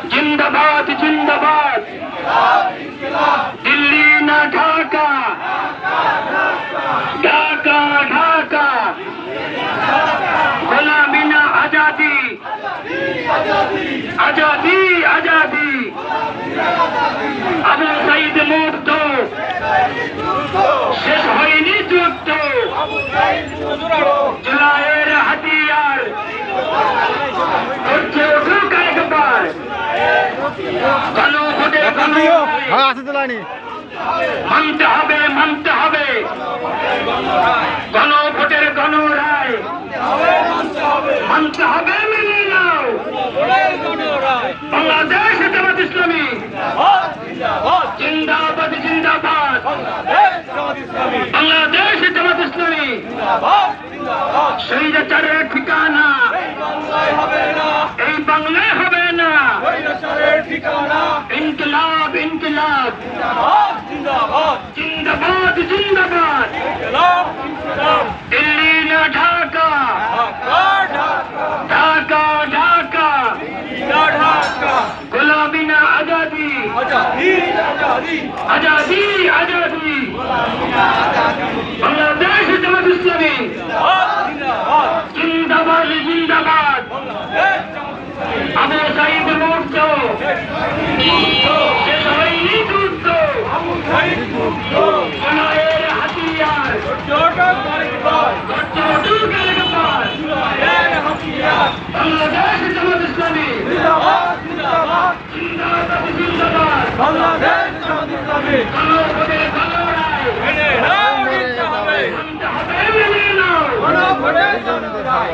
जिंदाबाद जिंदाबाद दिल्ली ना ढाका ढाका ढाका गुलामी ना आजादी आजादी आजादी আবু সাইদ মুক্ত শেষ হয়নি যুদ্ধ জুলাইয়ের হাতিয়ার করছে উঠুক একবার গণভোটে মানতে হবে মানতে হবে গণভোটের গণরায় মানতে হবে মেনে নাও বাংলাদেশ জামাত ইসলামী জিন্দাবাদ জিন্দাবাদ বাংলাদেশ জামাত ইসলামী স্বৈরাচারের ঠিকানা এই বাংলায় হবে না ইনকিলাব ইনকিলাব জিন্দাবাদ জিন্দাবাদ দিল্লি না ঢাকা ঢাকা ঢাকা गुलामी ना आजादी आजादी आजादी बांग्लादेश जमात इस्लामी जिंदाबाद जिंदाबाद আবু সাইদ মুক্ত শেষ হয়নি যুদ্ধ জুলাইয়ের হাতিয়ার বাংলাদেশ জামাত ইসলামী জিন্দাবাদ জিন্দাবাদ বাংলাদেশ জামাত ইসলামী গণভোটের গণরায় মেনে নাও মানতে হবে মেনে নাও গণভোটের গণরায়